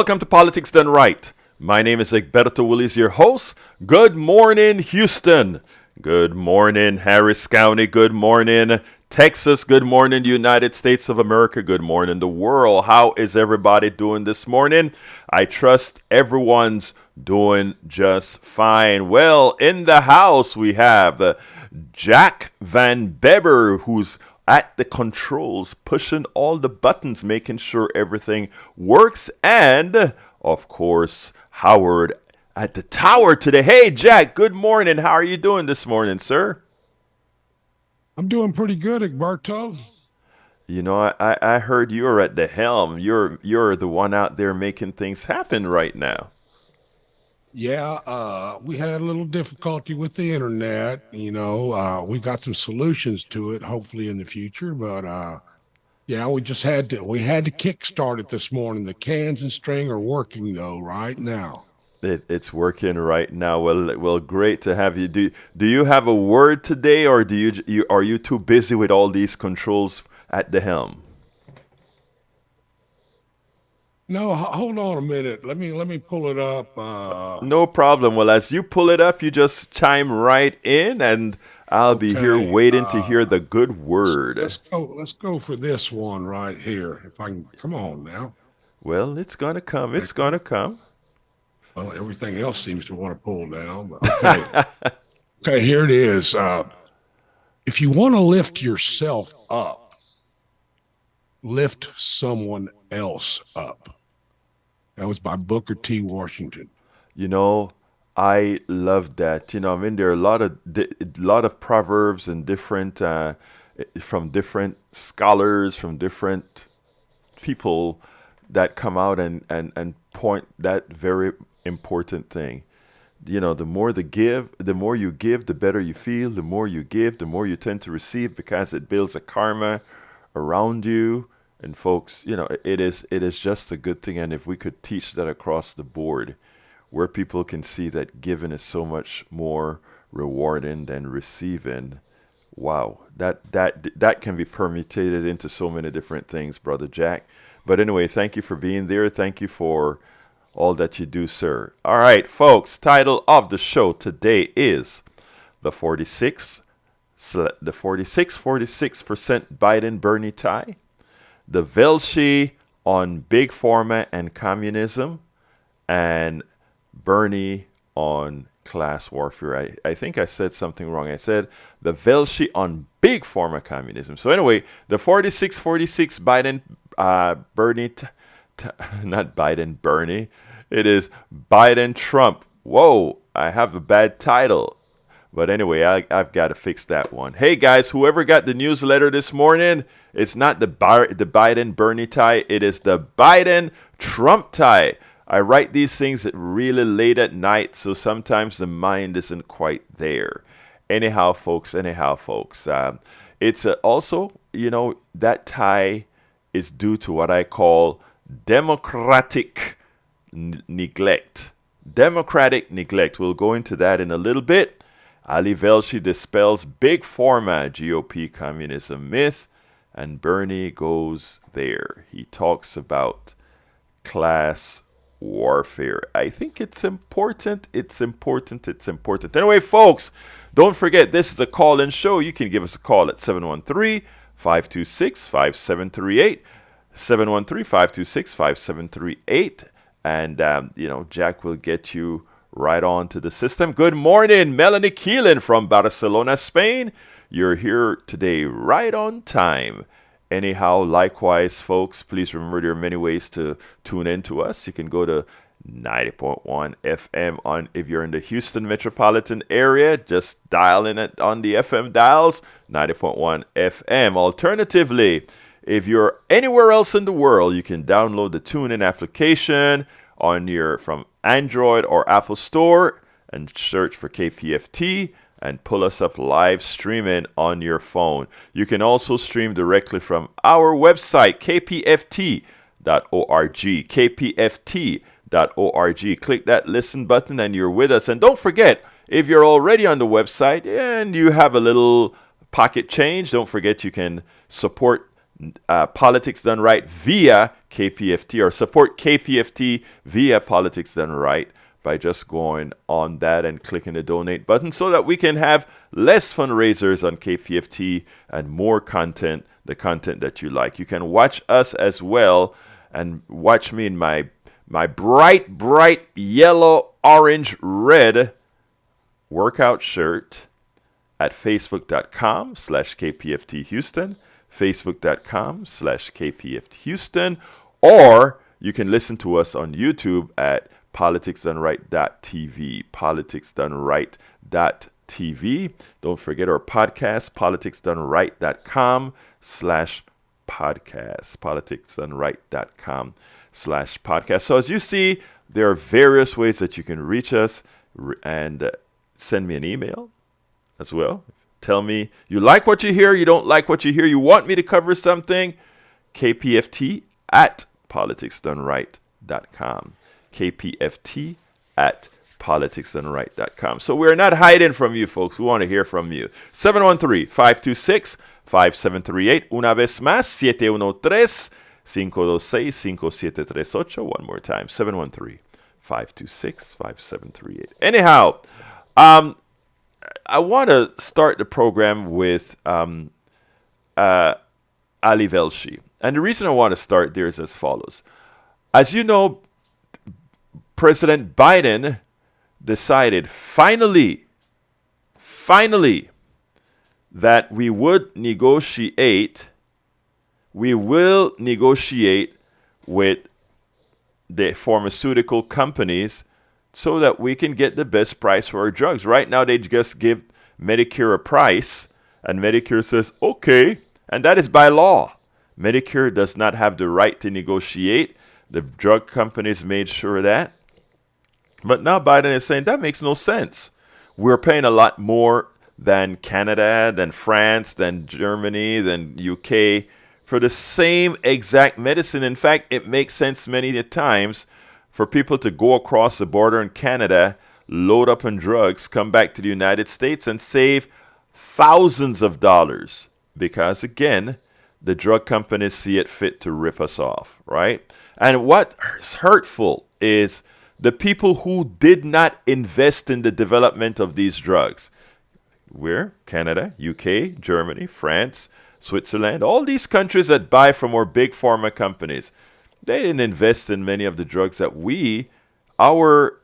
Welcome to Politics Done Right. My name is Egberto Willis, your host. Good morning, Houston. Good morning, Harris County. Good morning, Texas. Good morning, United States of America. Good morning, the world. How is everybody doing this morning? I trust everyone's doing just fine. Well, in the house, we have Jack Van Beber, who's at the controls, pushing all the buttons, making sure everything works. And, of course, Howard at the tower today. Hey, Jack, good morning. How are you doing this morning, sir? I'm doing pretty good, Egberto. You know, I heard you're at the helm. You're the one out there making things happen right now. Yeah, we had a little difficulty with the internet. We got some solutions to it, hopefully in the future. But yeah, we had to kickstart it this morning. The cans and string are working though right now. It's working right now. Well, great to have you. Do you have a word today, or are you too busy with all these controls at the helm? No, hold on a minute. Let me pull it up. No problem. Well, as you pull it up, you just chime right in, and I'll be here Okay. waiting to hear the good Let's word. go. Let's go for this one right here. If I can, come on now. Well, it's gonna come. It's Okay. gonna come. Well, everything else seems to want to pull down, but okay. Okay, here it is. If you want to lift yourself up, lift someone else up. That was by Booker T. Washington. You know, I love that. I mean, there are a lot of proverbs and different from different scholars, from different people that come out and point that very important thing. The more you give, the better you feel. The more you give, the more you tend to receive because it builds a karma around you. And folks, it is just a good thing. And if we could teach that across the board, where people can see that giving is so much more rewarding than receiving, wow, that can be permutated into so many different things, brother Jack. But anyway, thank you for being there. Thank you for all that you do, sir. All right, folks, title of the show today is the 46% Biden Bernie tie, the Velshi on Big Pharma and communism, and Bernie on class warfare. I think I said something wrong. I said the Velshi on Big Pharma communism. So anyway, the 46 Biden Bernie, not Biden Bernie. It is Biden Trump. Whoa, I have a bad title. But anyway, I've got to fix that one. Hey guys, whoever got the newsletter this morning, it's not the Biden Bernie tie. It is the Biden Trump tie. I write these things really late at night, so sometimes the mind isn't quite there. Anyhow, folks. It's also, that tie is due to what I call democratic neglect. Democratic neglect. We'll go into that in a little bit. Ali Velshi dispels Big Pharma GOP communism myth, and Bernie goes there. He talks about class warfare. I think it's important. It's important. It's important. Anyway, folks, don't forget this is a call in show. You can give us a call at 713-526-5738. 713-526-5738. And, Jack will get you right on to the system. Good morning, Melanie Keelan from Barcelona, Spain. You're here today right on time. Anyhow, likewise, folks, please remember there are many ways to tune in to us. You can go to 90.1 FM on if you're in the Houston metropolitan area, just dial in it on the FM dials, 90.1 FM. Alternatively, if you're anywhere else in the world, you can download the TuneIn application from Android or Apple Store and search for KPFT and pull us up live streaming on your phone. You can also stream directly from our website, kpft.org. kpft.org. Click that listen button and you're with us. And don't forget, if you're already on the website and you have a little pocket change, don't forget you can support Politics Done Right via KPFT or support KPFT via Politics Done Right by just going on that and clicking the donate button so that we can have less fundraisers on KPFT and more content, the content that you like. You can watch us as well and watch me in my bright yellow, orange, red workout shirt at facebook.com/KPFT Houston, facebook.com/KPFT Houston, or you can listen to us on YouTube at politicsdoneright.tv, politicsdoneright.tv. Don't forget our podcast, politicsdoneright.com/podcast, politicsdoneright.com/podcast. So as you see, there are various ways that you can reach us and send me an email as well. Tell me you like what you hear, you don't like what you hear, you want me to cover something, KPFT at politicsdoneright.com. KPFT at politicsdoneright.com. So we're not hiding from you, folks. We want to hear from you. 713-526-5738. Una vez más, 713-526-5738. One more time, 713-526-5738. Anyhow, I want to start the program with Ali Velshi. And the reason I want to start there is as follows. As you know, President Biden decided finally, that we will negotiate with the pharmaceutical companies so that we can get the best price for our drugs. Right now, they just give Medicare a price, and Medicare says, okay, and that is by law. Medicare does not have the right to negotiate. The drug companies made sure of that. But now Biden is saying that makes no sense. We're paying a lot more than Canada, than France, than Germany, than UK for the same exact medicine. In fact, it makes sense many times for people to go across the border in Canada, load up on drugs, come back to the United States and save thousands of dollars because, again, the drug companies see it fit to rip us off, right? And what's hurtful is the people who did not invest in the development of these drugs. We're Canada, UK, Germany, France, Switzerland, all these countries that buy from our big pharma companies. They didn't invest in many of the drugs that our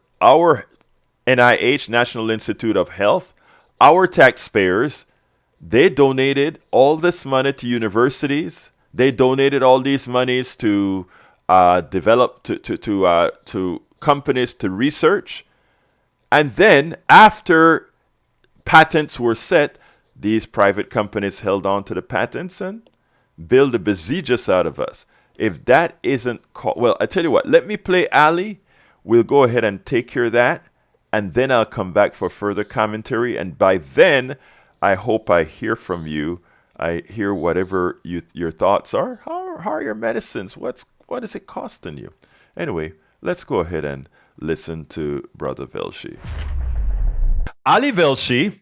NIH, National Institute of Health, our taxpayers, they donated all this money to universities. They donated all these monies to develop to companies to research. And then after patents were set, these private companies held on to the patents and built the bejesus out of us. If that isn't well, I tell you what, let me play Ali. We'll go ahead and take care of that. And then I'll come back for further commentary. And by then, I hope I hear from you. I hear whatever your thoughts are. How are your medicines? What is it costing you? Anyway, let's go ahead and listen to Brother Velshi. Ali Velshi,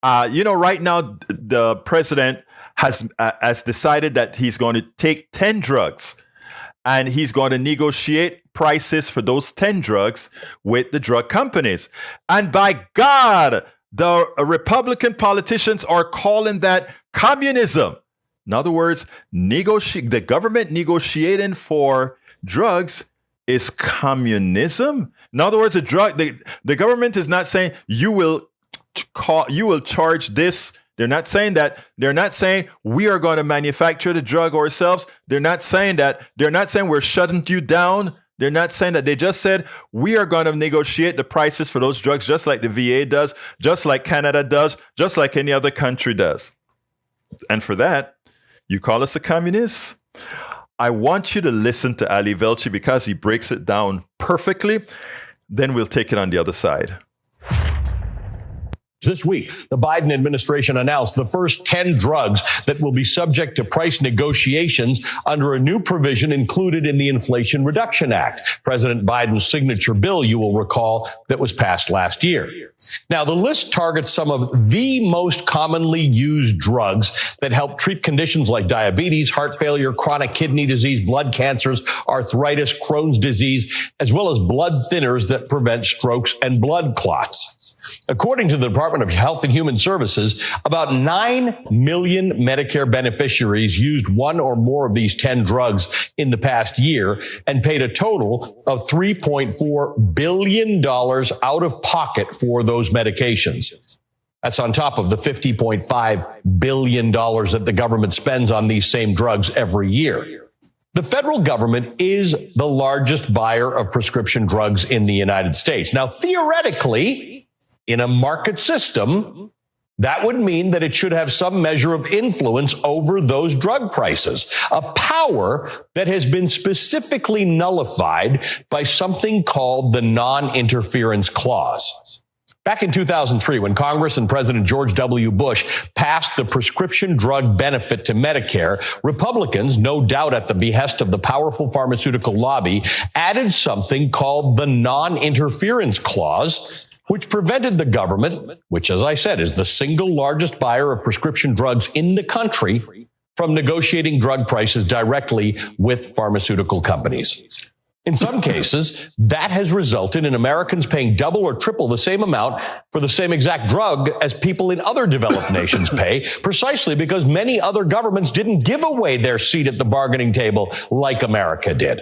right now the president has decided that he's going to take 10 drugs and he's going to negotiate prices for those 10 drugs with the drug companies. And by God, the Republican politicians are calling that communism. In other words, the government negotiating for drugs is communism. In other words, the government is not saying you will charge this. They're not saying that. They're not saying we are going to manufacture the drug ourselves. They're not saying that. They're not saying we're shutting you down. They're not saying that. They just said we are going to negotiate the prices for those drugs just like the VA does, just like Canada does, just like any other country does. And for that, you call us a communist? I want you to listen to Ali Velshi because he breaks it down perfectly. Then we'll take it on the other side. This week, the Biden administration announced the first 10 drugs drugs that will be subject to price negotiations under a new provision included in the Inflation Reduction Act, President Biden's signature bill, you will recall, that was passed last year. Now, the list targets some of the most commonly used drugs that help treat conditions like diabetes, heart failure, chronic kidney disease, blood cancers, arthritis, Crohn's disease, as well as blood thinners that prevent strokes and blood clots. According to the Department of Health and Human Services, about 9 million Medicare beneficiaries used one or more of these 10 drugs in the past year and paid a total of $3.4 billion out of pocket for those medications. That's on top of the $50.5 billion that the government spends on these same drugs every year. The federal government is the largest buyer of prescription drugs in the United States. Now, theoretically, in a market system, that would mean that it should have some measure of influence over those drug prices, a power that has been specifically nullified by something called the non-interference clause. Back in 2003, when Congress and President George W. Bush passed the prescription drug benefit to Medicare, Republicans, no doubt at the behest of the powerful pharmaceutical lobby, added something called the non-interference clause, which prevented the government, which, as I said, is the single largest buyer of prescription drugs in the country, from negotiating drug prices directly with pharmaceutical companies. In some cases, that has resulted in Americans paying double or triple the same amount for the same exact drug as people in other developed nations pay, precisely because many other governments didn't give away their seat at the bargaining table like America did.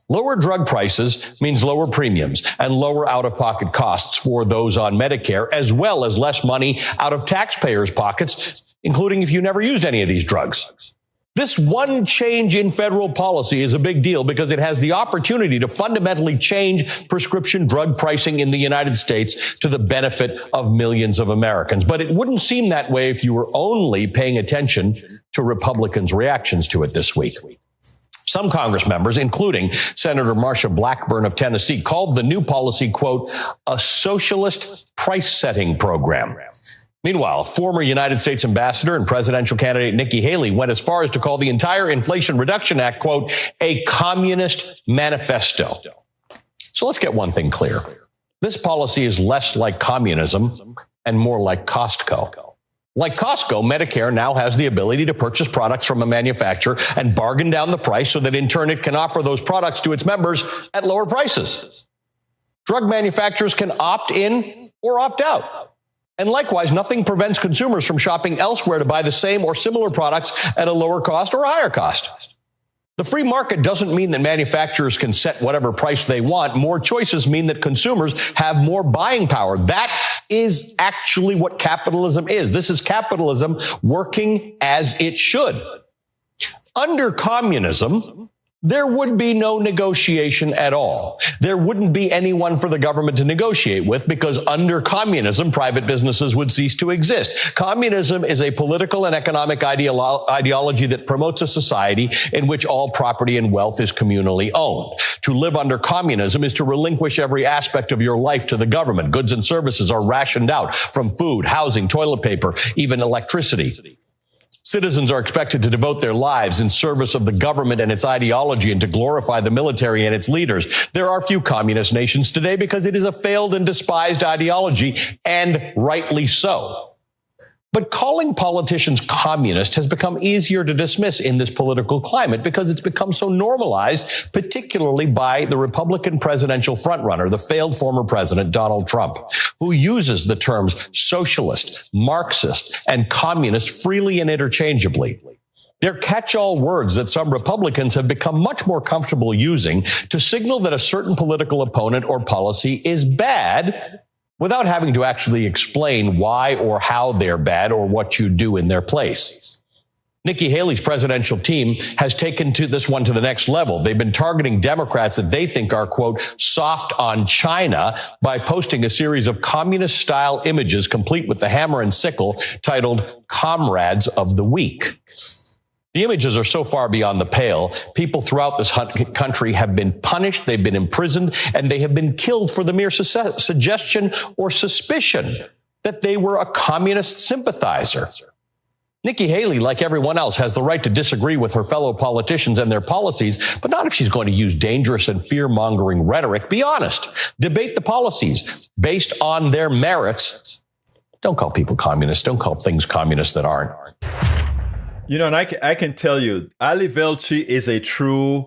Lower drug prices means lower premiums and lower out-of-pocket costs for those on Medicare, as well as less money out of taxpayers' pockets, including if you never used any of these drugs. This one change in federal policy is a big deal because it has the opportunity to fundamentally change prescription drug pricing in the United States to the benefit of millions of Americans. But it wouldn't seem that way if you were only paying attention to Republicans' reactions to it this week. Some Congress members, including Senator Marsha Blackburn of Tennessee, called the new policy, quote, a socialist price-setting program. Meanwhile, former United States ambassador and presidential candidate Nikki Haley went as far as to call the entire Inflation Reduction Act, quote, a communist manifesto. So let's get one thing clear. This policy is less like communism and more like Costco. Like Costco, Medicare now has the ability to purchase products from a manufacturer and bargain down the price so that in turn it can offer those products to its members at lower prices. Drug manufacturers can opt in or opt out. And likewise, nothing prevents consumers from shopping elsewhere to buy the same or similar products at a lower cost or a higher cost. The free market doesn't mean that manufacturers can set whatever price they want. More choices mean that consumers have more buying power. That is actually what capitalism is. This is capitalism working as it should. Under communism, there would be no negotiation at all. There wouldn't be anyone for the government to negotiate with because under communism, private businesses would cease to exist. Communism is a political and economic ideology that promotes a society in which all property and wealth is communally owned. To live under communism is to relinquish every aspect of your life to the government. Goods and services are rationed out from food, housing, toilet paper, even electricity. Citizens are expected to devote their lives in service of the government and its ideology and to glorify the military and its leaders. There are few communist nations today because it is a failed and despised ideology, and rightly so. But calling politicians communist has become easier to dismiss in this political climate because it's become so normalized, particularly by the Republican presidential frontrunner, the failed former president Donald Trump, who uses the terms socialist, Marxist, and communist freely and interchangeably. They're catch-all words that some Republicans have become much more comfortable using to signal that a certain political opponent or policy is bad without having to actually explain why or how they're bad or what you do in their place. Nikki Haley's presidential team has taken this one to the next level. They've been targeting Democrats that they think are, quote, soft on China by posting a series of communist-style images complete with the hammer and sickle titled Comrades of the Week. The images are so far beyond the pale. People throughout this country have been punished, they've been imprisoned, and they have been killed for the mere suggestion or suspicion that they were a communist sympathizer. Nikki Haley, like everyone else, has the right to disagree with her fellow politicians and their policies, but not if she's going to use dangerous and fear-mongering rhetoric. Be honest. Debate the policies based on their merits. Don't call people communists. Don't call things communist that aren't. You know, and I can tell you, Ali Velshi is a true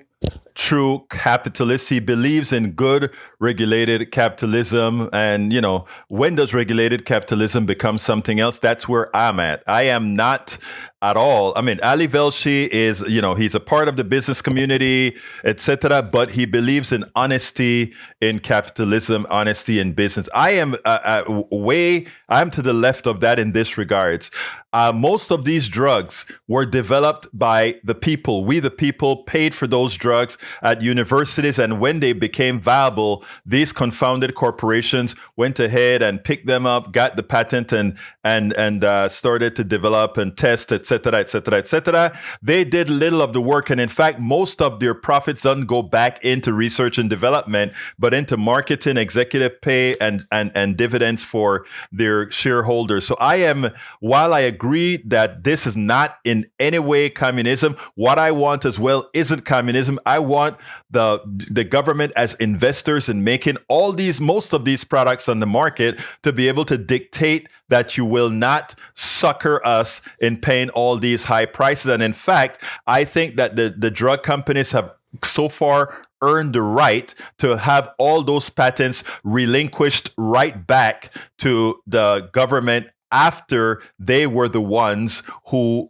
capitalist. He believes in good regulated capitalism. And, you know, when does regulated capitalism become something else? That's where I'm at. I am not at all. I mean, Ali Velshi is, you know, he's a part of the business community, etc. But he believes in honesty in capitalism, honesty in business. I am I'm to the left of that in this regards. Most of these drugs were developed by the people. We, the people, paid for those drugs at universities. And when they became viable, these confounded corporations went ahead and picked them up, got the patent and started to develop and test, etc., etc., etc. They did little of the work. And in fact, most of their profits doesn't go back into research and development, but into marketing, executive pay, and dividends for their shareholders. So while I agree that this is not in any way communism, what I want as well isn't communism. I want the government as investors in making most of these products on the market to be able to dictate that you will not sucker us in paying all these high prices. And in fact, I think that the drug companies have so far earned the right to have all those patents relinquished right back to the government after they were the ones who's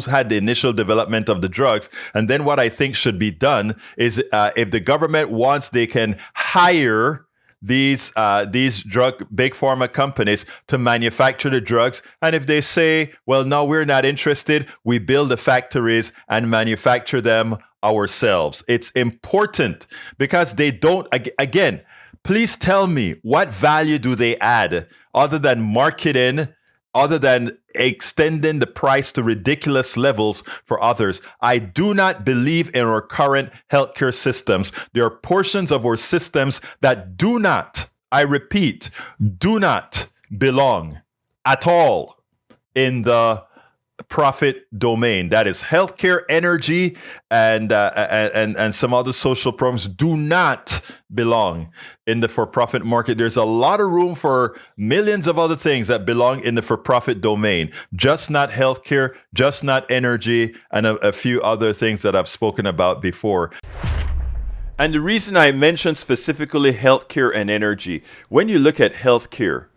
had the initial development of the drugs. And then what I think should be done is if the government wants, they can hire these drug big pharma companies to manufacture the drugs. And if they say, well, no, we're not interested, we build the factories and manufacture them ourselves. It's important because they don't, again, please tell me, what value do they add other than marketing, other than extending the price to ridiculous levels for others? I do not believe in our current healthcare systems. There are portions of our systems that do not, I repeat, do not belong at all in the profit domain. That is healthcare, energy, and some other social programs do not belong in the for-profit market. There's a lot of room for millions of other things that belong in the for-profit domain, just not healthcare, just not energy, and a few other things that I've spoken about before. And the reason I mentioned specifically healthcare and energy, when you look at healthcare,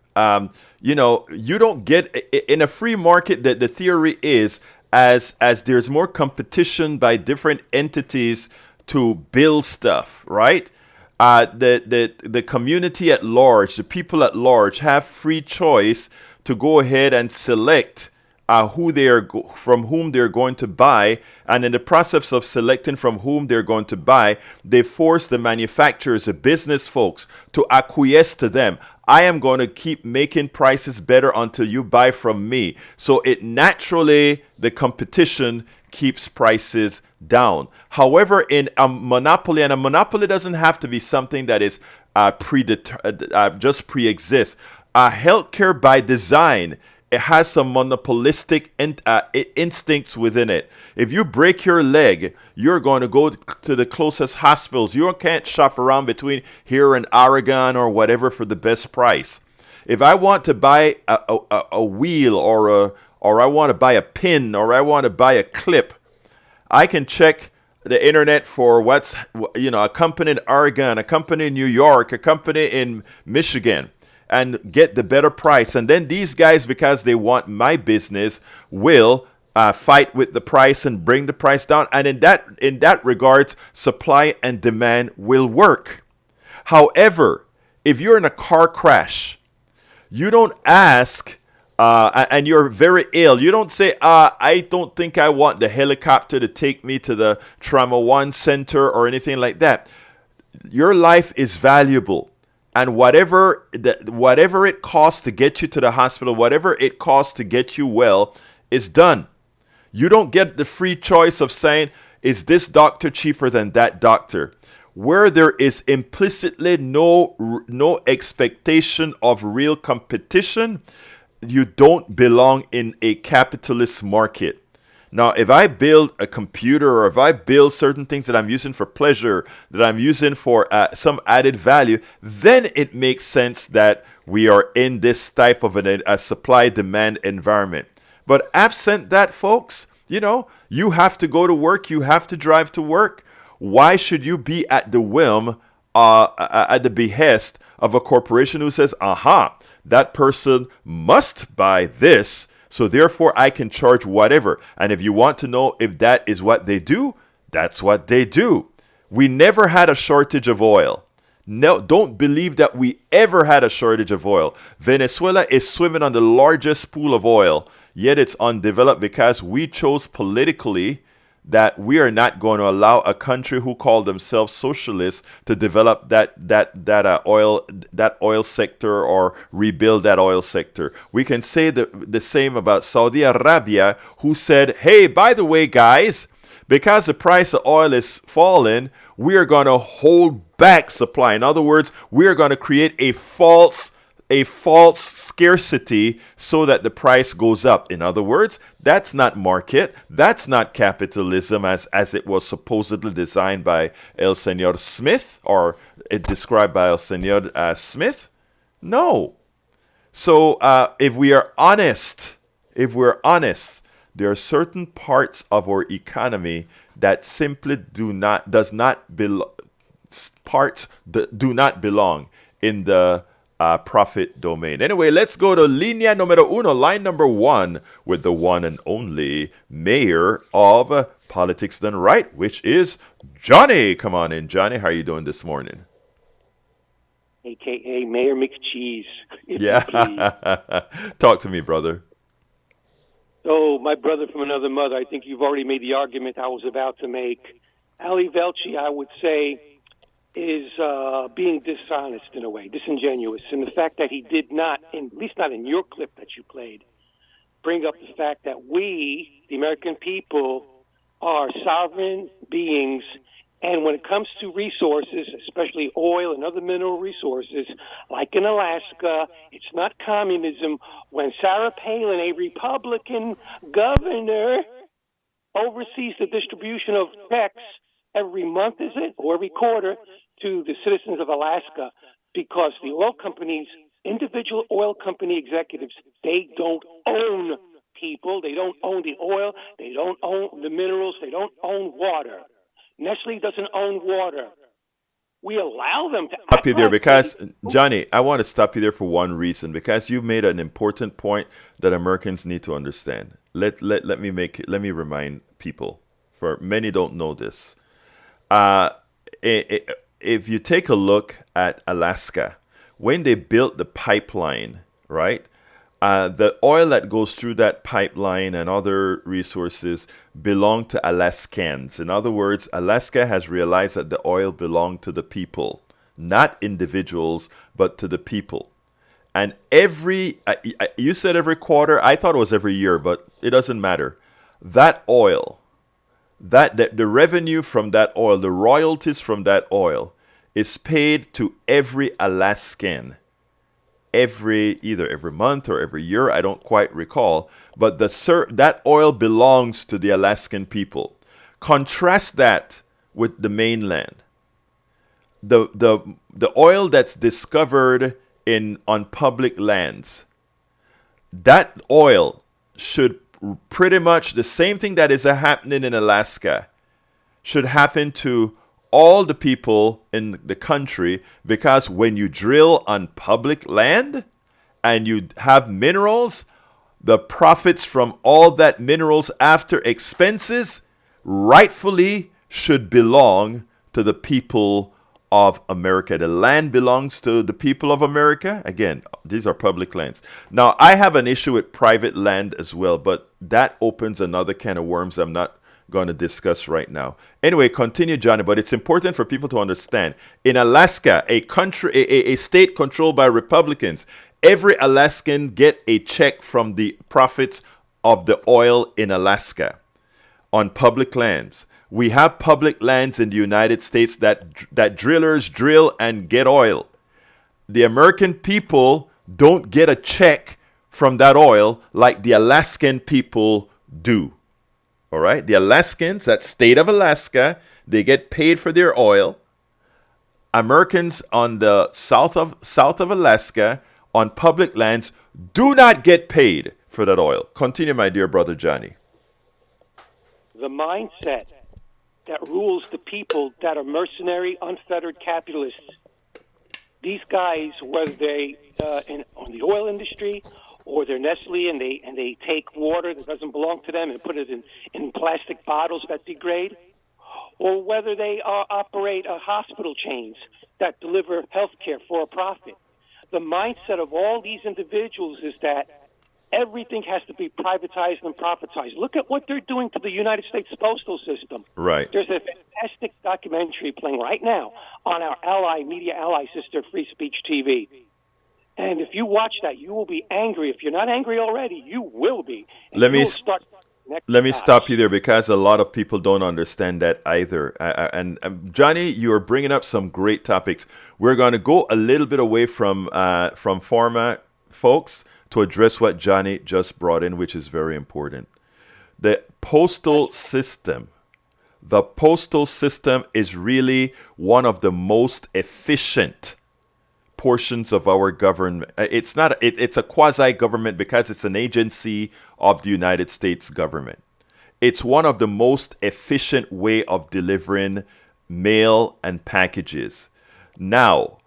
you know, you don't get in a free market. That the theory is as there's more competition by different entities to build stuff, right? The community at large, the people at large, have free choice to go ahead and select from whom they're going to buy, and in the process of selecting from whom they're going to buy, they force the manufacturers, the business folks, to acquiesce to them. I am going to keep making prices better until you buy from me. So it naturally, the competition keeps prices down. However, in a monopoly, and a monopoly doesn't have to be something that is just pre-exists. Healthcare by design, it has some monopolistic instincts within it. If you break your leg, you're going to go to the closest hospitals. You can't shop around between here and Oregon or whatever for the best price. If I want to buy a wheel or I want to buy a pin or I want to buy a clip, I can check the internet for a company in Oregon, a company in New York, a company in Michigan, and get the better price. And then these guys, because they want my business, will fight with the price and bring the price down. And in that regards, supply and demand will work. However, if you're in a car crash, you don't ask, and you're very ill, you don't say, I don't think I want the helicopter to take me to the Trauma One Center or anything like that. Your life is valuable. And whatever it costs to get you to the hospital, whatever it costs to get you well, is done. You don't get the free choice of saying, is this doctor cheaper than that doctor? Where there is implicitly no expectation of real competition, don't belong in a capitalist market. Now, if I build a computer or if I build certain things that I'm using for pleasure, that I'm using for some added value, then it makes sense that we are in this type of a supply-demand environment. But absent that, folks, you have to go to work, you have to drive to work. Why should you be at the whim, at the behest of a corporation who says, aha, that person must buy this, so therefore I can charge whatever. And if you want to know if that is what they do, that's what they do. We never had a shortage of oil. No, don't believe that we ever had a shortage of oil. Venezuela is swimming on the largest pool of oil, yet it's undeveloped because we chose politically that we are not going to allow a country who call themselves socialists to develop that oil sector or rebuild that oil sector. We can say the same about Saudi Arabia, who said, hey, by the way, guys, because the price of oil is falling, we are going to hold back supply. In other words, we are going to create a false scarcity so that the price goes up. In other words, that's not market. That's not capitalism as it was supposedly designed by El Señor Smith, or described by El Señor Smith. No. So if we're honest, there are certain parts of our economy that simply do not belong in the profit domain. Anyway, let's go to línea número uno, line number one, with the one and only mayor of Politics Done Right, which is Johnny. Come on in, Johnny. How are you doing this morning? AKA Mayor McCheese. Yeah. Talk to me, brother. So, my brother from another mother, I think you've already made the argument I was about to make. Ali Velshi, I would say, is being dishonest in a way, disingenuous, in the fact that he did not, at least not in your clip that you played, bring up the fact that we, the American people, are sovereign beings, and when it comes to resources, especially oil and other mineral resources, like in Alaska, it's not communism. When Sarah Palin, a Republican governor, oversees the distribution of checks every month, is it, or every quarter, to the citizens of Alaska, because the oil companies, individual oil company executives, they don't own people, they don't own the oil, they don't own the minerals, they don't own water. Nestle doesn't own water. We allow them to stop you there because, Johnny, I want to stop you there for one reason, because you made an important point that Americans need to understand. Let me remind people, for many don't know this. If you take a look at Alaska, when they built the pipeline, right, the oil that goes through that pipeline and other resources belong to Alaskans. In other words, Alaska has realized that the oil belonged to the people, not individuals, but to the people. And you said every quarter, I thought it was every year, but it doesn't matter. That oil, the revenue from that oil, the royalties from that oil, is paid to every Alaskan, either every month or every year. I don't quite recall, but that oil belongs to the Alaskan people. Contrast that with the mainland. The oil that's discovered on public lands, that oil should pretty much the same thing that is happening in Alaska should happen to all the people in the country, because when you drill on public land and you have minerals, the profits from all that minerals after expenses rightfully should belong to the people of America. The land belongs to the people of America. Again, these are public lands. Now, I have an issue with private land as well, but that opens another can of worms I'm not going to discuss right now. Anyway, continue, Johnny, but it's important for people to understand. In Alaska, a state controlled by Republicans, every Alaskan get a check from the profits of the oil in Alaska on public lands. We have public lands in the United States that drillers drill and get oil. The American people don't get a check from that oil like the Alaskan people do. All right? The Alaskans, that state of Alaska, they get paid for their oil. Americans on the south of Alaska on public lands do not get paid for that oil. Continue, my dear brother Johnny. The mindset that rules the people that are mercenary, unfettered capitalists. These guys, whether they on the oil industry or they're Nestle and they take water that doesn't belong to them and put it in plastic bottles that degrade, or whether they operate hospital chains that deliver health care for a profit. The mindset of all these individuals is that everything has to be privatized and profitized. Look at what they're doing to the United States postal system. Right. There's a fantastic documentary playing right now on our media ally sister, Free Speech TV. And if you watch that, you will be angry. If you're not angry already, you will be. And Let me stop you there, because a lot of people don't understand that either. And Johnny, you are bringing up some great topics. We're going to go a little bit away from pharma folks to address what Johnny just brought in, which is very important. The postal system is really one of the most efficient portions of our government. It's not. It's a quasi-government because it's an agency of the United States government. It's one of the most efficient way of delivering mail and packages. Now,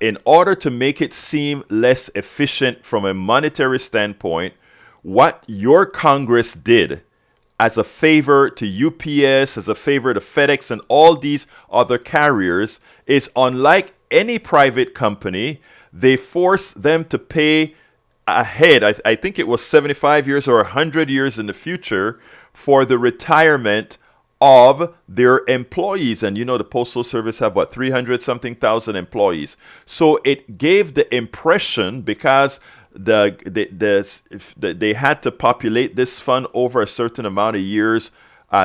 in order to make it seem less efficient from a monetary standpoint, what your Congress did as a favor to UPS, as a favor to FedEx and all these other carriers, is unlike any private company, they forced them to pay ahead. I think it was 75 years or 100 years in the future for the retirement of their employees. And you know, the Postal Service have 300 something thousand employees. So it gave the impression, because they had to populate this fund over a certain amount of years,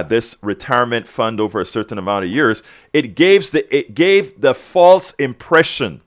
this retirement fund over a certain amount of years, it gave the false impression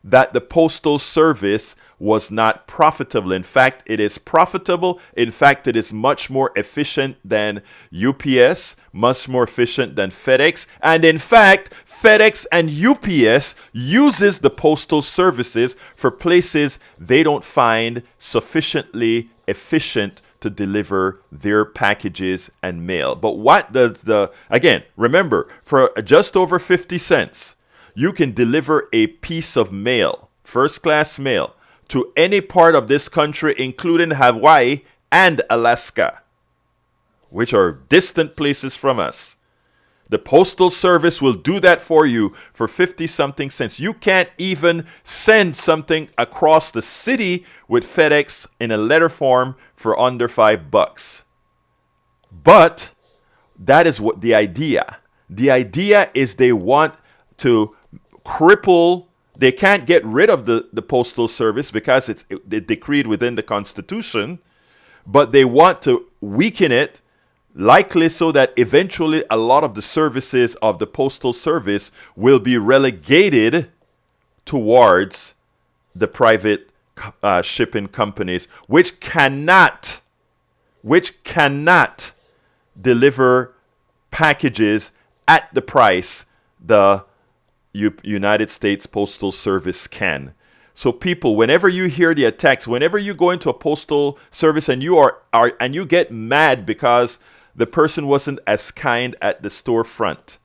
that the Postal Service was not profitable. In fact, it is profitable. In fact, it is much more efficient than UPS, much more efficient than FedEx. And in fact, FedEx and UPS uses the postal services for places they don't find sufficiently efficient to deliver their packages and mail. But what does again, remember, for just over 50 cents, you can deliver a piece of mail, first class mail, to any part of this country, including Hawaii and Alaska, which are distant places from us. The Postal Service will do that for you for 50 something cents. You can't even send something across the city with FedEx in a letter form for under $5. But that is what the idea. The idea is they want to cripple. They can't get rid of the Postal Service because it's decreed within the Constitution, but they want to weaken it, likely so that eventually a lot of the services of the Postal Service will be relegated towards the private shipping companies, which cannot deliver packages at the price the United States Postal Service can. So people, whenever you hear the attacks, whenever you go into a postal service and you and you get mad because the person wasn't as kind at the storefront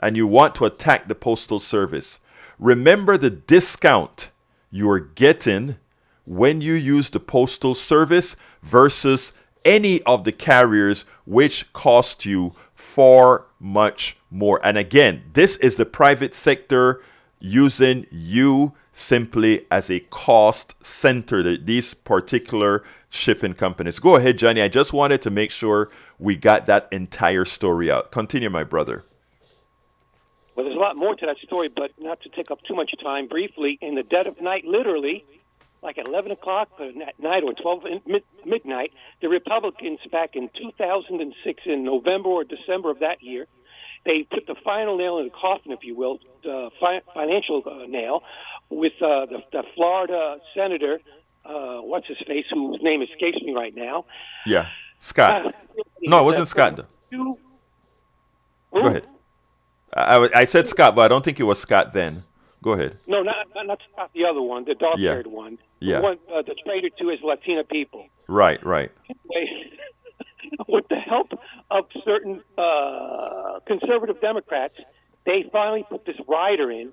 and you want to attack the postal service, remember the discount you are getting when you use the postal service versus any of the carriers, which cost you far much more. And again, this is the private sector using you simply as a cost center, these particular shipping companies. Go ahead, Johnny. I just wanted to make sure we got that entire story out. Continue, my brother. Well, there's a lot more to that story, but not to take up too much time. Briefly, in the dead of night, literally, like at 11 o'clock at night or 12 midnight, the Republicans back in 2006, in November or December of that year, they put the final nail in the coffin, if you will, the financial nail, with the Florida senator what's his face, whose name escapes me right now. Yeah, Scott. No, it wasn't Scott, though. Go ahead. I said Scott, but I don't think it was Scott then. Go ahead. No, not Scott, the other one, the dark-haired one. Yeah. The one that's traded to his Latina people. Right, right. Anyway, with the help of certain conservative Democrats, they finally put this rider in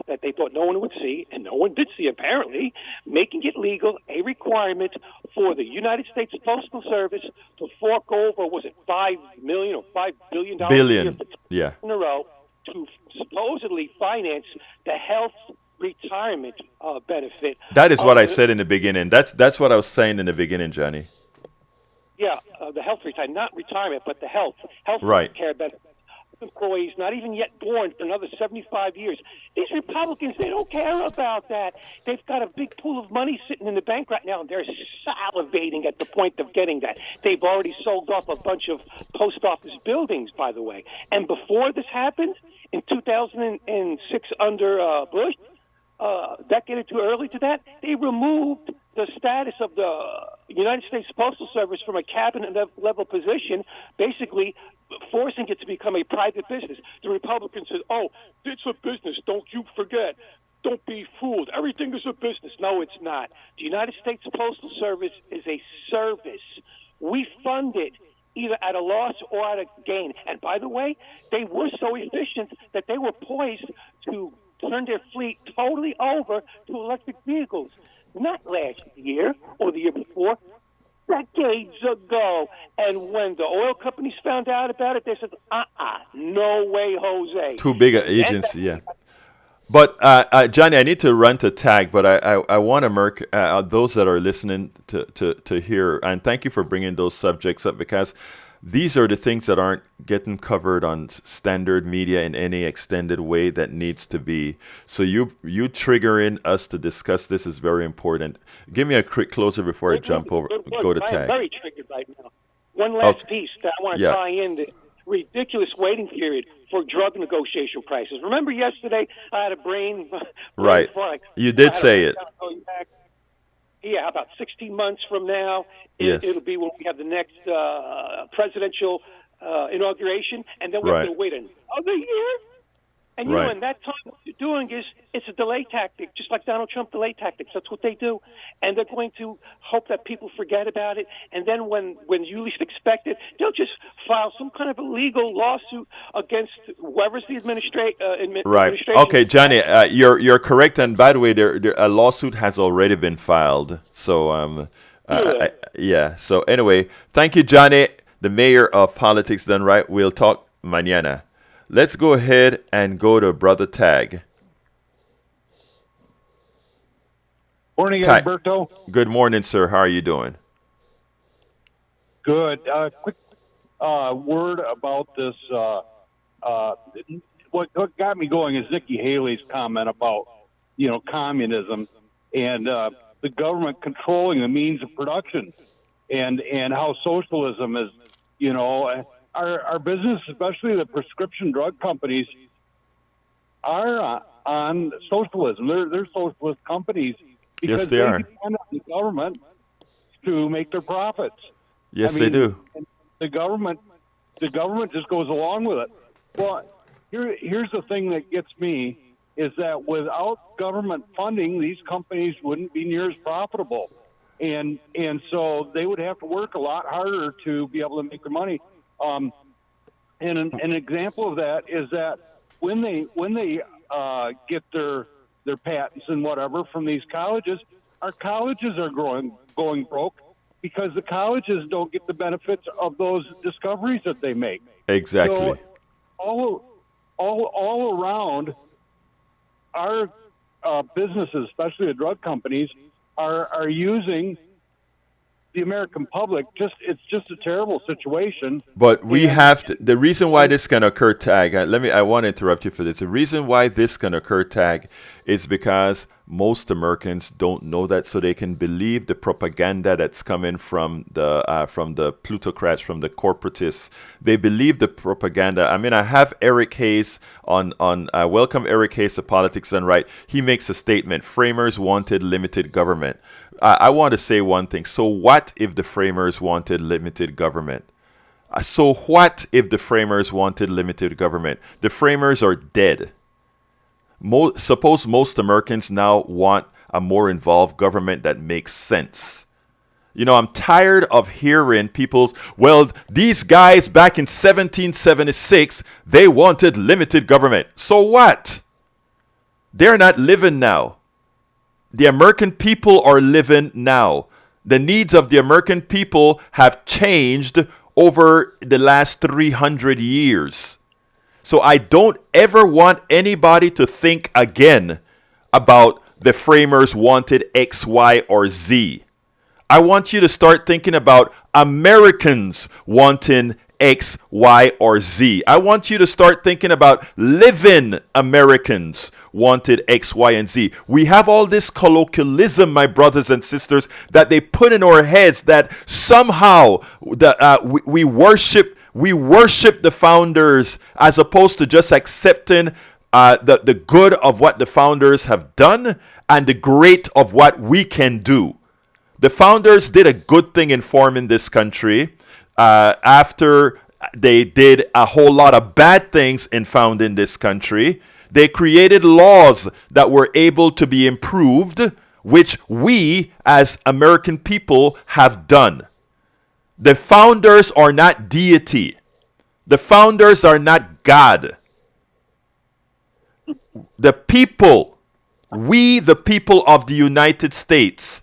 that they thought no one would see, and no one did see apparently, making it legal, a requirement for the United States Postal Service to fork over, was it $5 million or $5 billion Billion, yeah, in a row to supposedly finance the health retirement benefit. That is what I said in the beginning. That's what I was saying in the beginning, Johnny. Yeah, the health retirement, not retirement, but the health Right. care benefit. Employees not even yet born for another 75 years. These Republicans, they don't care about that. They've got a big pool of money sitting in the bank right now, and they're salivating at the point of getting that. They've already sold off a bunch of post office buildings, by the way. And before this happened, in 2006 under Bush, decade or two early to that, they removed the status of the United States Postal Service from a cabinet level position, basically forcing it to become a private business. The Republicans said, oh, it's a business, don't you forget. Don't be fooled. Everything is a business. No, it's not. The United States Postal Service is a service. We fund it either at a loss or at a gain. And by the way, they were so efficient that they were poised to turn their fleet totally over to electric vehicles. Not last year or the year before, decades ago. And when the oil companies found out about it, they said, no way, Jose. Too big an agency, yeah. But, Johnny, I need to run to tag, but I want to those that are listening to hear, and thank you for bringing those subjects up, because these are the things that aren't getting covered on standard media in any extended way that needs to be. So you triggering us to discuss this is very important. Give me a quick closer before I jump over, go to I am tag. very triggered right now. One last piece that I want to Yeah. tie in, the ridiculous waiting period for drug negotiation prices. Remember yesterday I had a brain Right. fart. You did say it. Yeah, about 16 months from now, Yes. it'll be when we have the next presidential inauguration, and then we're Right. going to wait another year. And you know, Right. in that time, what you're doing is it's a delay tactic, just like Donald Trump delay tactics. That's what they do, and they're going to hope that people forget about it. And then when you least expect it, they'll just file some kind of illegal lawsuit against whoever's the Right. administration. Okay, Johnny, you're correct. And by the way, there a lawsuit has already been filed. So yeah. So anyway, thank you, Johnny, the mayor of Politics Done Right. We'll talk mañana. Let's go ahead and go to Brother Tag. Morning, Ty- Alberto. Good morning, sir. How are you doing? Good. Quick word about this. What got me going is Nikki Haley's comment about, communism and the government controlling the means of production, and how socialism is, our business, especially the prescription drug companies, are on socialism. They're socialist companies because Yes, they are. depend on the government to make their profits. Yes, they do. The government just goes along with it. Well, here's the thing that gets me is that without government funding, these companies wouldn't be near as profitable, and so they would have to work a lot harder to be able to make their money. And an example of that is that when they get their patents and whatever from these colleges, our colleges are going broke because the colleges don't get the benefits of those discoveries that they make. Exactly. So all around, our businesses, especially the drug companies, are using the American public. It's just a terrible situation. But we have to, the reason why this can occur, Tag, I want to interrupt you for this. The reason why this can occur, Tag, is because most Americans don't know that, so they can believe the propaganda that's coming from the plutocrats, from the corporatists. They believe the propaganda. I mean, I have Eric Hayes on welcome Eric Hayes to Politics Done Right. He makes a statement: framers wanted limited government. I want to say one thing. So what if the framers wanted limited government? So what if the framers wanted limited government? The framers are dead. Suppose most Americans now want a more involved government that makes sense. You know, I'm tired of hearing people's, well, these guys back in 1776, they wanted limited government. So what? They're not living now. The American people are living now. The needs of the American people have changed over the last 300 years. So I don't ever want anybody to think again about the framers wanted X, Y, or Z. I want you to start thinking about Americans wanting X, Y, or Z. I want you to start thinking about living Americans wanted X, Y, and Z. We have all this colloquialism, my brothers and sisters, that they put in our heads that somehow we worship the founders as opposed to just accepting the good of what the founders have done and the great of what we can do. The founders did a good thing in forming this country after they did a whole lot of bad things in founding this country. They created laws that were able to be improved, which we as American people have done. The founders are not deity. The founders are not God. The people, we the people of the United States,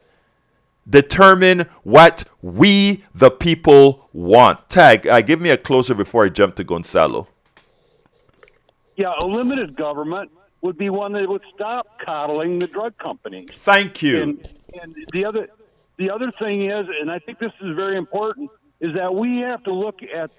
determine what we the people want. Tag, give me a closer before I jump to Gonzalo. Yeah, a limited government would be one that would stop coddling the drug companies. Thank you. And the other thing is, and I think this is very important, is that we have to look at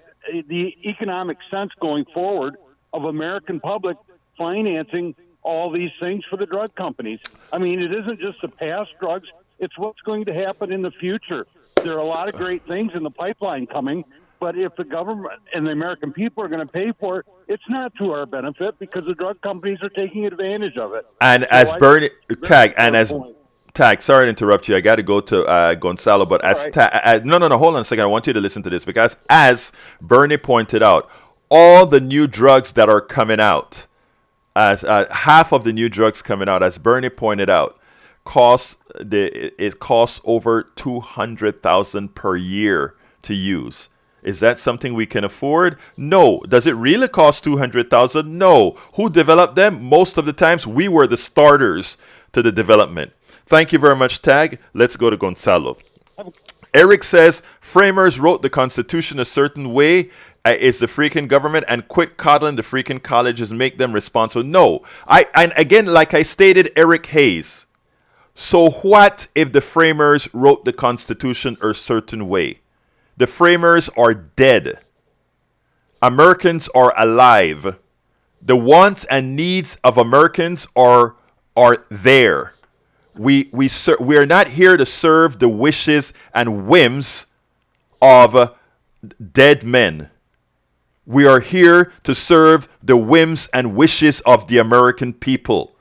the economic sense going forward of American public financing all these things for the drug companies. I mean, it isn't just the past drugs, it's what's going to happen in the future. There are a lot of great things in the pipeline coming, but if the government and the American people are going to pay for it, it's not to our benefit because the drug companies are taking advantage of it. And so as Bernie, Tag, sorry to interrupt you. I got to go to Gonzalo, but no, hold on a second. I want you to listen to this because as Bernie pointed out, all the new drugs that are coming out, as half of the new drugs coming out, as Bernie pointed out, costs over $200,000 per year to use. Is that something we can afford? No. Does it really cost $200,000? No. Who developed them? Most of the times we were the starters to the development. Thank you very much, Tag. Let's go to Gonzalo. Eric says, framers wrote the Constitution a certain way. Is the freaking government, and quit coddling the freaking colleges, make them responsible. No. And again, like I stated, Eric Hayes. So what if the framers wrote the Constitution a certain way? The framers are dead. Americans are alive. The wants and needs of Americans are there. We are not here to serve the wishes and whims of dead men. We are here to serve the whims and wishes of the American people.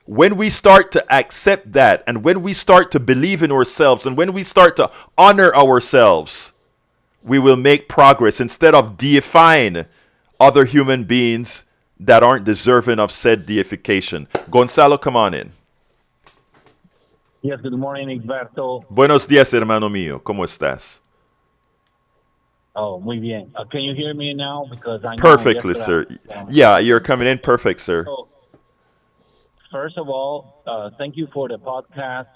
When we start to accept that, and when we start to believe in ourselves, and when we start to honor ourselves, we will make progress instead of deifying other human beings that aren't deserving of said deification. Gonzalo, come on in. Yes, good morning, Egberto. Buenos días, hermano mío. ¿Cómo estás? Oh, muy bien. Can you hear me now? Because I know perfectly, sir. Yeah, you're coming in perfect, sir. So, first of all, thank you for the podcast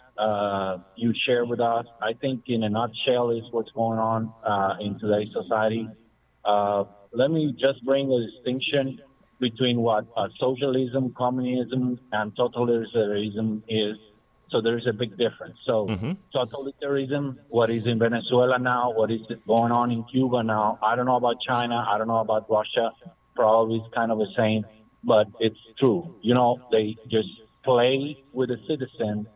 you share with us. I think in a nutshell is what's going on in today's society. Let me just bring a distinction between what socialism, communism, and totalitarianism is. So there's a big difference. So totalitarianism, what is in Venezuela now, what is going on in Cuba now, I don't know about China, I don't know about Russia, probably it's kind of the same, but it's true. You know, they just play with the citizen,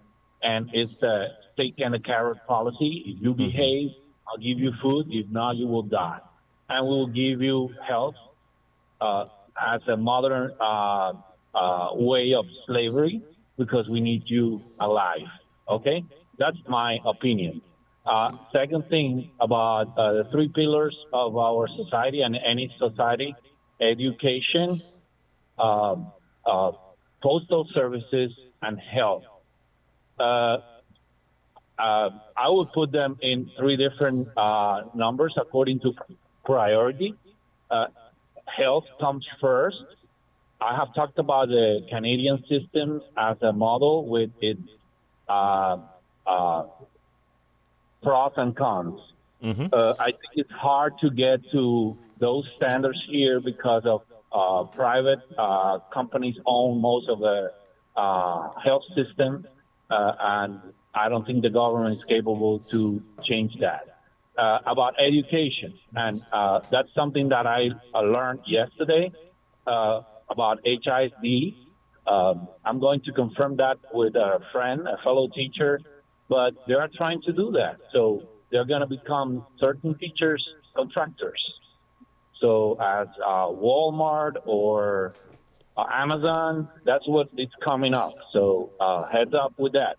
and it's the stick and the carrot policy. If you behave, I'll give you food. If not, you will die. And we will give you health as a modern way of slavery because we need you alive. Okay? That's my opinion. Second thing about the three pillars of our society and any society: education, postal services, and health. I would put them in three different numbers according to priority. Health comes first. I have talked about the Canadian system as a model with its pros and cons. I think it's hard to get to those standards here because of private companies own most of the health system, and I don't think the government is capable to change that. About education, and that's something that I learned yesterday about HISD. I'm going to confirm that with a friend, a fellow teacher, but they are trying to do that. So they're going to become certain teachers contractors. So as Walmart or Amazon, that's what it's coming up. So heads up with that.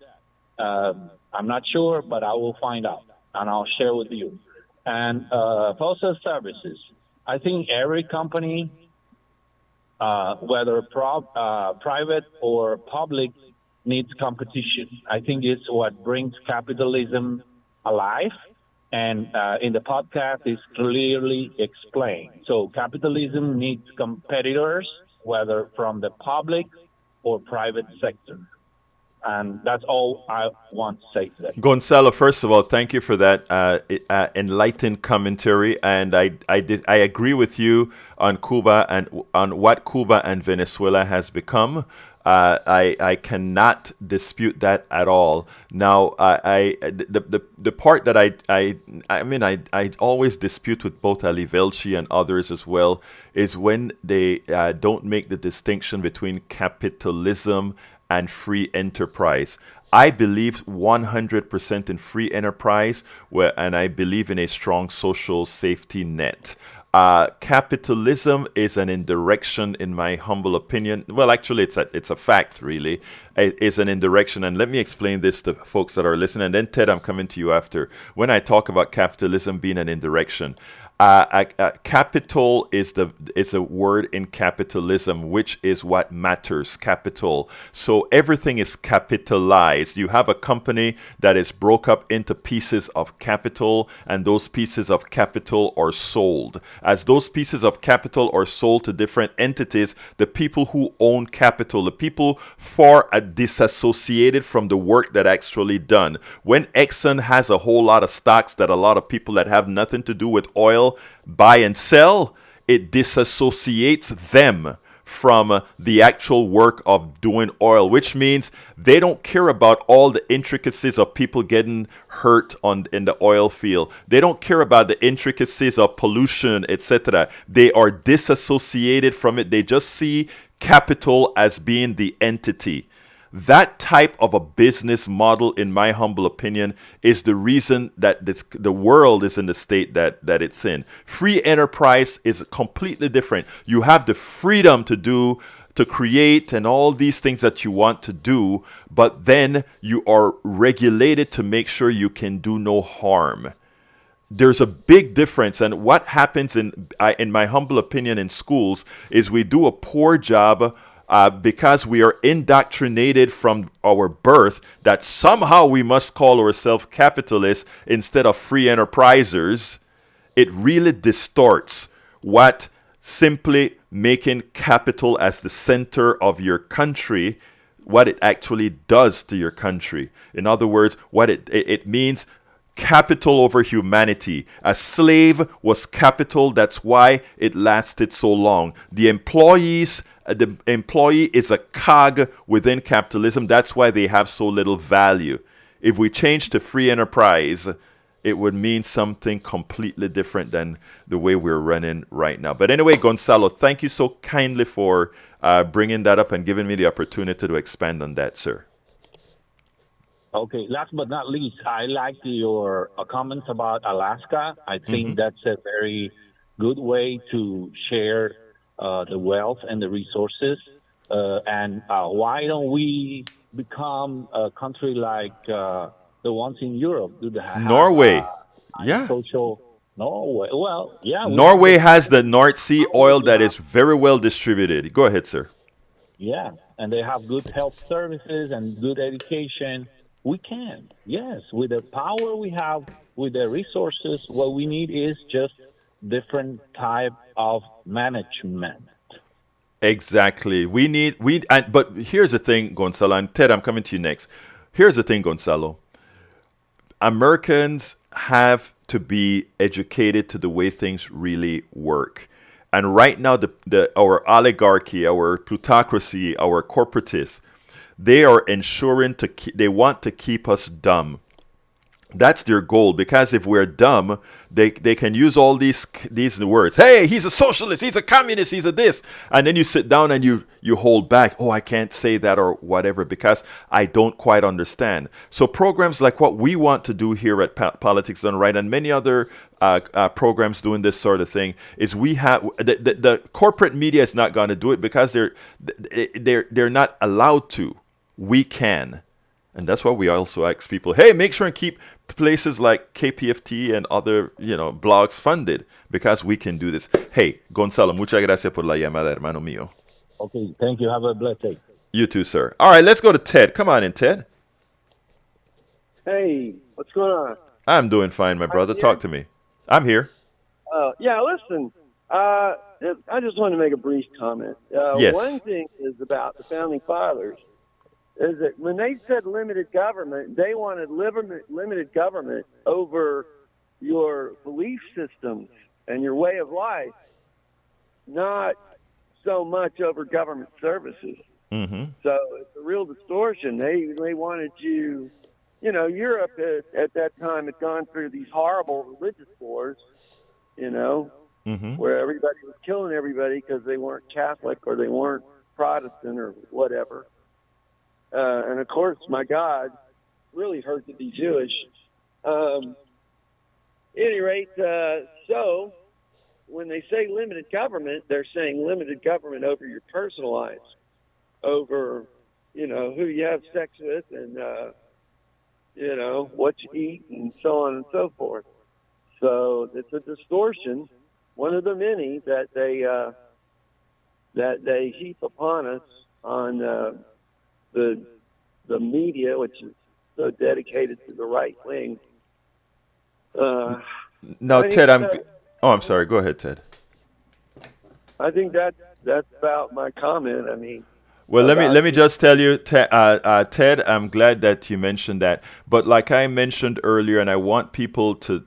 I'm not sure, but I will find out, and I'll share with you. And postal services. I think every company, whether private or public, needs competition. I think it's what brings capitalism alive. And in the podcast, it's clearly explained. So capitalism needs competitors, whether from the public or private sector. And that's all I want to say today. Gonzalo, first of all, thank you for that enlightened commentary, and I agree with you on Cuba and on what Cuba and Venezuela has become. I cannot dispute that at all. Now, the part that I always dispute with both Ali Velshi and others as well is when they don't make the distinction between capitalism and free enterprise. I believe 100% in free enterprise, and I believe in a strong social safety net. Capitalism is an indirection, in my humble opinion. Well, actually, it's a fact, really. It is an indirection, and let me explain this to folks that are listening. And then, Ted, I'm coming to you after. When I talk about capitalism being an indirection, capital is a word in capitalism, which is what matters, capital. So everything is capitalized. You have a company that is broke up into pieces of capital, and those pieces of capital are sold. As those pieces of capital are sold to different entities, the people who own capital, the people far disassociated from the work that actually done. When Exxon has a whole lot of stocks that a lot of people that have nothing to do with oil buy and sell, it disassociates them from the actual work of doing oil, which means they don't care about all the intricacies of people getting hurt in the oil field. They don't care about the intricacies of pollution, etc. They are disassociated from it. They just see capital as being the entity. That type of a business model, in my humble opinion, is the reason that the world is in the state that it's in. Free enterprise is completely different. You have the freedom to create and all these things that you want to do, but then you are regulated to make sure you can do no harm. There's a big difference, and what happens in my humble opinion in schools is we do a poor job because we are indoctrinated from our birth that somehow we must call ourselves capitalists instead of free enterprisers. It really distorts what simply making capital as the center of your country, what it actually does to your country. In other words, what it means. Capital over humanity. A slave was capital. That's why it lasted so long. The employee is a cog within capitalism. That's why they have so little value. If we change to free enterprise, it would mean something completely different than the way we're running right now. But anyway, Gonzalo, thank you so kindly for bringing that up and giving me the opportunity to expand on that, sir. Okay, last but not least, I like your comments about Alaska. I think that's a very good way to share the wealth and the resources. And why don't we become a country like the ones in Europe? Do they have Norway. Yeah. social? Norway. Well, yeah. Norway has the North Sea oil that is very well distributed. Go ahead, sir. Yeah, and they have good health services and good education. We can, yes, with the power we have, with the resources, what we need is just different type of management. Exactly. But here's the thing, Gonzalo, and Ted, I'm coming to you next. Here's the thing, Gonzalo. Americans have to be educated to the way things really work. And right now, our oligarchy, our plutocracy, our corporatists, they are ensuring they want to keep us dumb. That's their goal, because if we're dumb, they can use all these words. Hey, he's a socialist, he's a communist, he's a this. And then you sit down and you hold back. Oh, I can't say that or whatever because I don't quite understand. So programs like what we want to do here at Politics Done Right and many other programs doing this sort of thing is we have the corporate media is not going to do it because they're not allowed to. We can. And that's why we also ask people, hey, make sure and keep places like KPFT and other, blogs funded because we can do this. Hey, Gonzalo, muchas gracias por la llamada, hermano mío. Okay, thank you. Have a blessed day. You too, sir. All right, let's go to Ted. Come on in, Ted. Hey, what's going on? I'm doing fine, my brother. Talk to me. I'm here. Yeah, listen, I just wanted to make a brief comment. Yes. One thing is about the Founding Fathers is that when they said limited government, they wanted limited government over your belief systems and your way of life, not so much over government services. Mm-hmm. So it's a real distortion. They wanted you, Europe at that time had gone through these horrible religious wars, Mm-hmm. where everybody was killing everybody because they weren't Catholic or they weren't Protestant or whatever. And of course, my God, really hurt to be Jewish. At any rate, so when they say limited government, they're saying limited government over your personal lives, over, who you have sex with and, what you eat and so on and so forth. So it's a distortion, one of the many that they heap upon us on the media, which is so dedicated to the right wing. Now, Ted, I'm sorry. Go ahead, Ted. I think that's about my comment. I mean, well, let me just tell you, Ted, I'm glad that you mentioned that. But like I mentioned earlier, and I want people to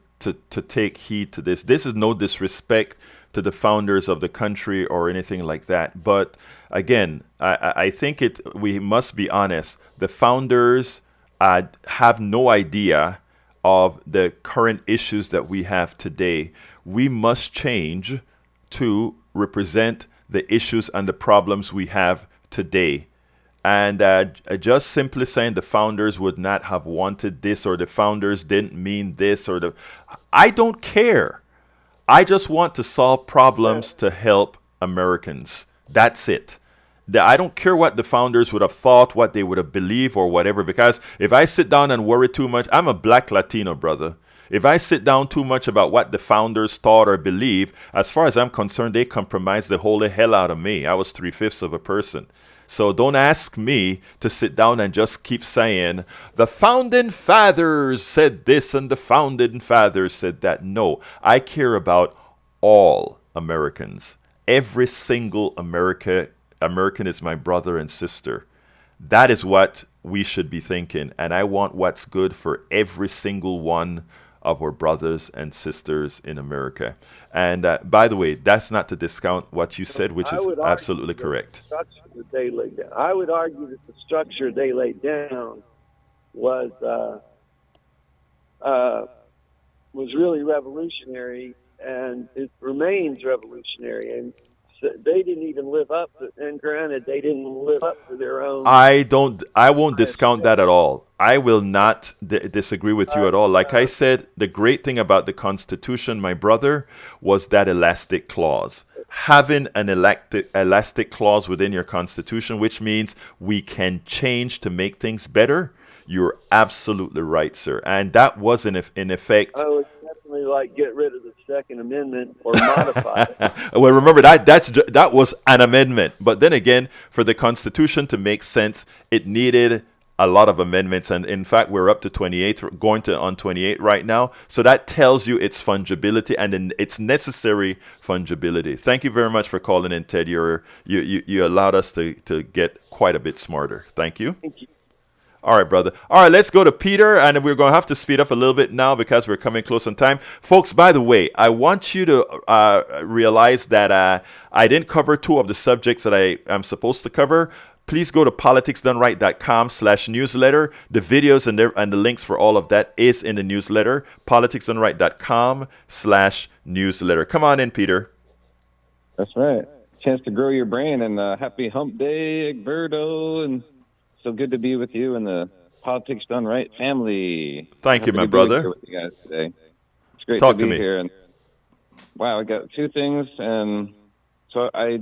take heed to this. This is no disrespect to the founders of the country or anything like that. But again, I think we must be honest. The founders have no idea of the current issues that we have today. We must change to represent the issues and the problems we have today. And just simply saying the founders would not have wanted this or the founders didn't mean this I don't care. I just want to solve problems to help Americans. That's it. I don't care what the founders would have thought, what they would have believed or whatever, because if I sit down and worry too much, I'm a black Latino, brother. If I sit down too much about what the founders thought or believed, as far as I'm concerned, they compromised the holy hell out of me. I was 3/5 of a person. So don't ask me to sit down and just keep saying, the founding fathers said this and the founding fathers said that. No, I care about all Americans. Every single American is my brother and sister. That is what we should be thinking. And I want what's good for every single one of our brothers and sisters in America. And by the way, that's not to discount what you said, which is absolutely correct. I would argue that the structure they laid down was was really revolutionary, and it remains revolutionary. And so they didn't even live up to, and granted, they didn't live up to their own. I won't discount that at all. I will not disagree with you at all. Like I said, the great thing about the Constitution, my brother, was that elastic clause. Having an elastic clause within your Constitution, which means we can change to make things better. You're absolutely right, sir. And that was in effect. I would definitely like get rid of the Second Amendment or modify it. Well, remember that was an amendment. But then again, for the Constitution to make sense, it needed a lot of amendments. And in fact, we're up to 28, going to on 28 right now. So that tells you its fungibility and its necessary fungibility. Thank you very much for calling in, Ted. You allowed us to get quite a bit smarter. Thank you. Thank you. All right, brother. All right, let's go to Peter, and we're going to have to speed up a little bit now because we're coming close on time. Folks, by the way, I want you to realize that I didn't cover two of the subjects that I am supposed to cover. Please go to politicsdoneright.com/newsletter. The videos and the links for all of that is in the newsletter, politicsdoneright.com/newsletter. Come on in, Peter. That's right. Chance to grow your brain, and happy hump day, Egberto, and so good to be with you and the Politics Done Right family. Thank you, my brother. Here with you guys today. It's great Talk to be me. here. And wow, I got two things, and so I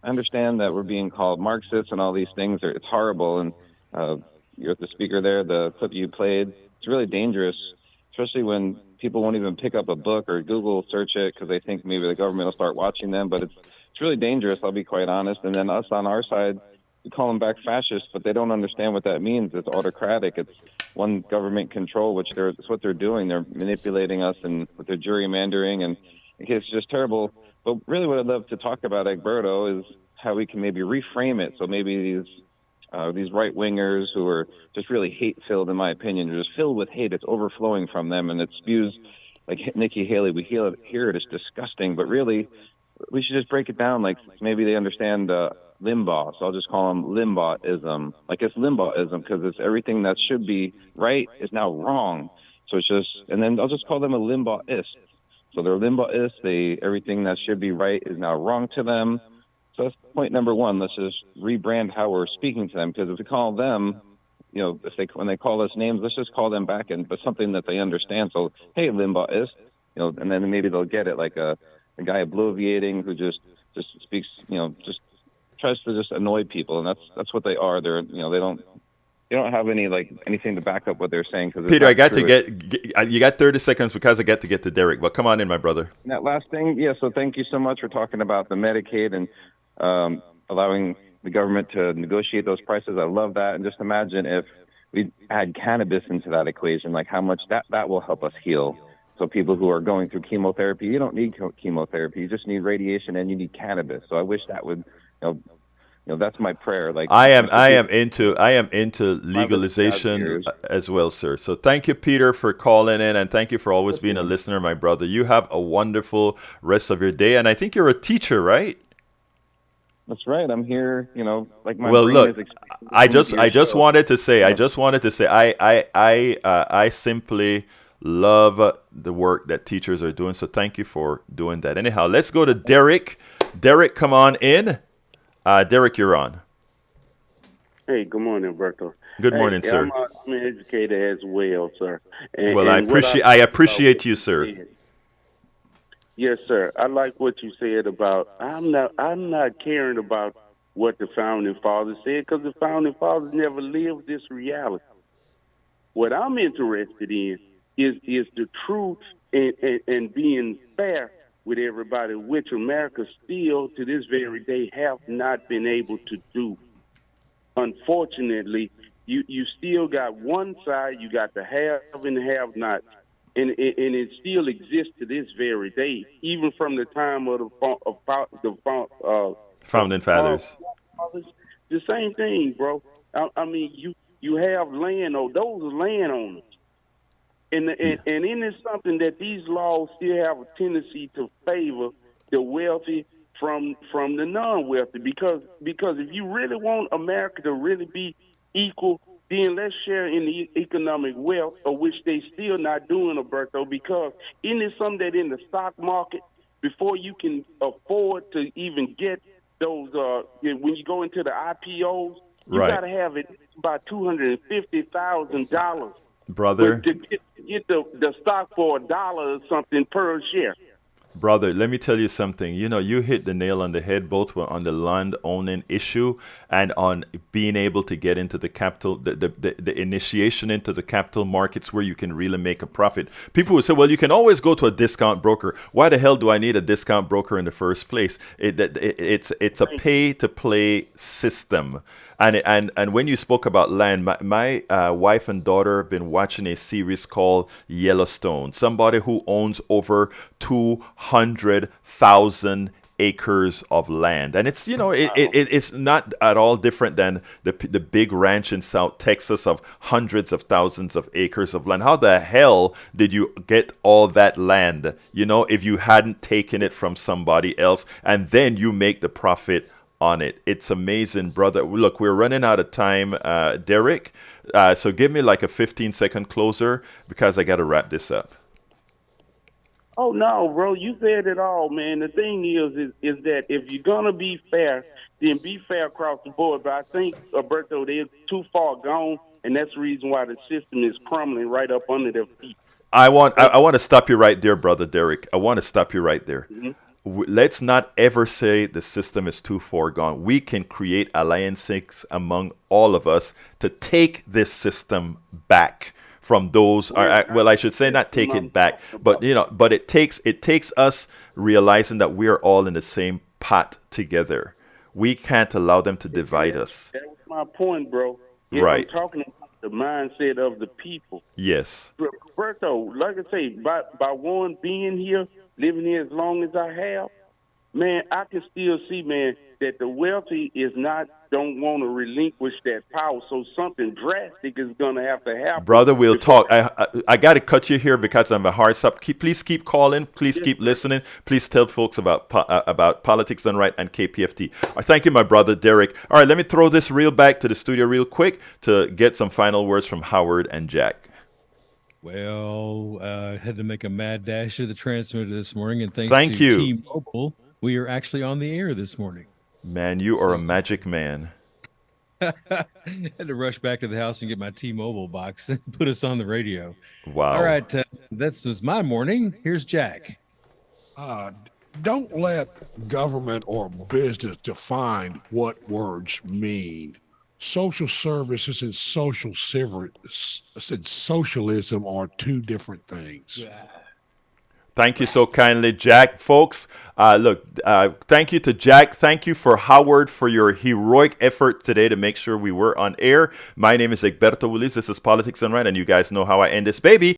understand that we're being called Marxists and all these things. It's horrible, and you're the speaker there. The clip you played, it's really dangerous, especially when people won't even pick up a book or Google search it because they think maybe the government will start watching them. But it's really dangerous. I'll be quite honest. And then us on our side, we call them back fascists, but they don't understand what that means. It's autocratic. It's one government control, which it's what they're doing. They're manipulating us and with their gerrymandering, and it's just terrible. But really what I'd love to talk about, Egberto, is how we can maybe reframe it. So maybe these right-wingers who are just really hate-filled, in my opinion, are just filled with hate. It's overflowing from them, and it spews like Nikki Haley. We hear it. It's disgusting. But really, we should just break it down. Like maybe they understand Limbaugh, so I'll just call them Limbauhism. Like it's Limbauhism because it's everything that should be right is now wrong. So it's just, and then I'll just call them a Limbaugist. So they're Limbauists. Everything that should be right is now wrong to them. So that's point number one. Let's just rebrand how we're speaking to them, because if we call them, when they call us names, let's just call them back but something that they understand. So hey, Limbaugist, and then maybe they'll get it. Like a guy bloviating who just speaks, just tries to just annoy people, and that's what they are. They're they don't have anything to back up what they're saying. Because Peter, I got to you got 30 seconds because I got to get to Derek. But come on in, my brother. And that last thing, yeah. So thank you so much for talking about the Medicaid and allowing the government to negotiate those prices. I love that. And just imagine if we add cannabis into that equation, like how much that will help us heal. So people who are going through chemotherapy, you don't need chemotherapy. You just need radiation, and you need cannabis. So I wish that would, that's my prayer. Like I am into legalization as well, sir. So thank you, Peter, for calling in, and thank you for always being a listener, my brother. You have a wonderful rest of your day, and I think you're a teacher, right? That's right. I'm here. Like my well, brain look, is I just wanted to say, I simply love the work that teachers are doing. So thank you for doing that. Anyhow, let's go to Derek. Derek, come on in. Derek, you're on. Hey, good morning, Berto. Good morning, sir. I'm an educator as well, sir. I appreciate you, sir. Yes, sir. I like what you said about I'm not caring about what the founding fathers said, because the founding fathers never lived this reality. What I'm interested in is the truth and being fair with everybody, which America still to this very day have not been able to do. Unfortunately, you still got one side, you got the have and have not, and it still exists to this very day, even from the time of the founding fathers. The same thing, bro. I mean, you have land, those are landowners. And it is something that these laws still have a tendency to favor the wealthy from the non-wealthy, because if you really want America to really be equal then let's share in the economic wealth, of which they still not doing, Alberto, because isn't it something that in the stock market, before you can afford to even get those, when you go into the IPOs, you Right. got to have it about $250,000 Brother. to get the stock for $1 or something per share. Brother, let me tell you something. You know, you hit the nail on the head, both on the land owning issue and on being able to get into the capital, the initiation into the capital markets where you can really make a profit. People would say, well, you can always go to a discount broker. Why the hell do I need a discount broker in the first place? It's a pay to play system. And when you spoke about land, my wife and daughter have been watching a series called Yellowstone. Somebody who owns over 200,000 acres of land, and it's it's not at all different than the big ranch in South Texas of hundreds of thousands of acres of land. How the hell did you get all that land? You know, if you hadn't taken it from somebody else, and then you make the profit on it. It's amazing, brother. Look, we're running out of time, Derek. So give me like a 15-second closer because I got to wrap this up. Oh no, bro, you said it all, man. The thing is that if you're gonna be fair, then be fair across the board. But I think, Alberto, they're too far gone, and that's the reason why the system is crumbling right up under their feet. I want to stop you right there, brother Derek. I want to stop you right there. Mm-hmm. Let's not ever say the system is too far gone. We can create alliances among all of us to take this system back from those. Well, I should say not take it back, but but it takes us realizing that we are all in the same pot together. We can't allow them to divide us. That was my point, bro. Right. I'm talking about the mindset of the people. Yes. Roberto, like I say, by one being here, living here as long as I have, man, I can still see, man, that the wealthy don't want to relinquish that power. So something drastic is going to have to happen. Brother, we'll talk. I got to cut you here because I'm a hard stop. Please keep calling. Please keep listening. Please tell folks about Politics Done Right and KPFT. Thank you, my brother, Derek. All right, let me throw this reel back to the studio real quick to get some final words from Howard and Jack. Well, I had to make a mad dash to the transmitter this morning, and thanks Thank to you. T-Mobile, we are actually on the air this morning. Man, you are a magic man. Had to rush back to the house and get my T-Mobile box and put us on the radio. Wow. All right, this was my morning. Here's Jack. Don't let government or business define what words mean. Social services and socialism are two different things. Thank you so kindly, Jack. Folks, thank you to Jack. Thank you for Howard for your heroic effort today to make sure we were on air. My name is Egberto Willis. This is Politics Done Right, and you guys know how I end this baby.